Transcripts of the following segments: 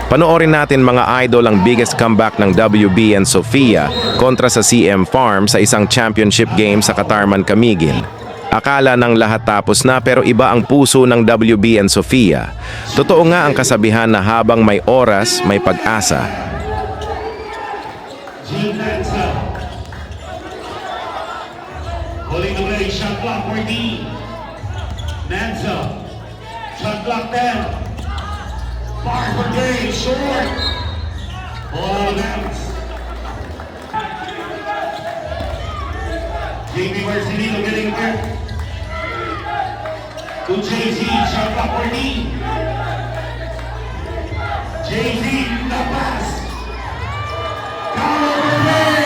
Panoorin natin mga idol ang biggest comeback ng WB and Sofia kontra sa CM Farm sa isang championship game sa Katarman, Camiguin. Akala ng lahat tapos na pero iba ang puso ng WB and Sofia. Totoo nga ang kasabihan na habang may oras, may pag-asa. Holding the play, shot clock for D. Manza, shot clock 10. Far for Dave, short. Ball bounce. JB Marcelino getting there. To JZ, shot clock for D. JZ, the pass. Down over Dave.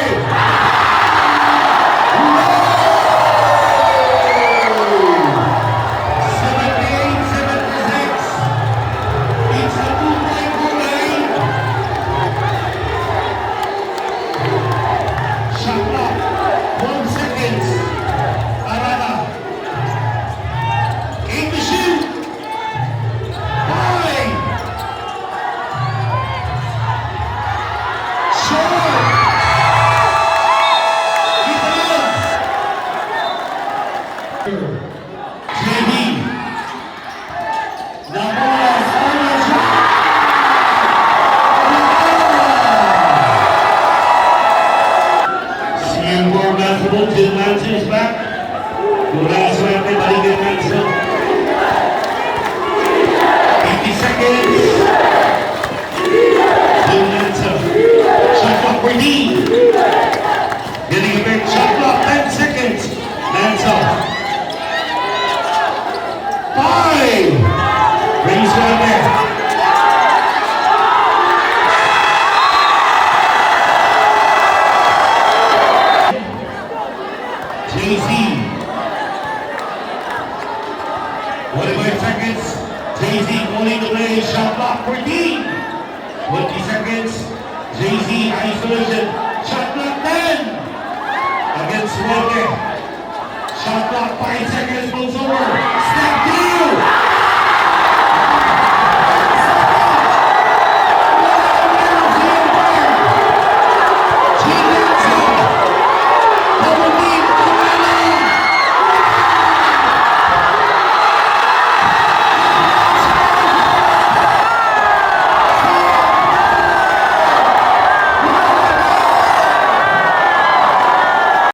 Jill Manson is back. Mula swerte, balikan Manson. 50 seconds. Jill Manson. Shot clock for D. Getting a big shot clock, 10 seconds. Manson. 5. Brings one there. JZ. 45 seconds. JZ holding the play. Shot clock for D. 20 seconds. JZ isolation. Shot clock 10. Against Walker. Shot clock 5 seconds. Moves over.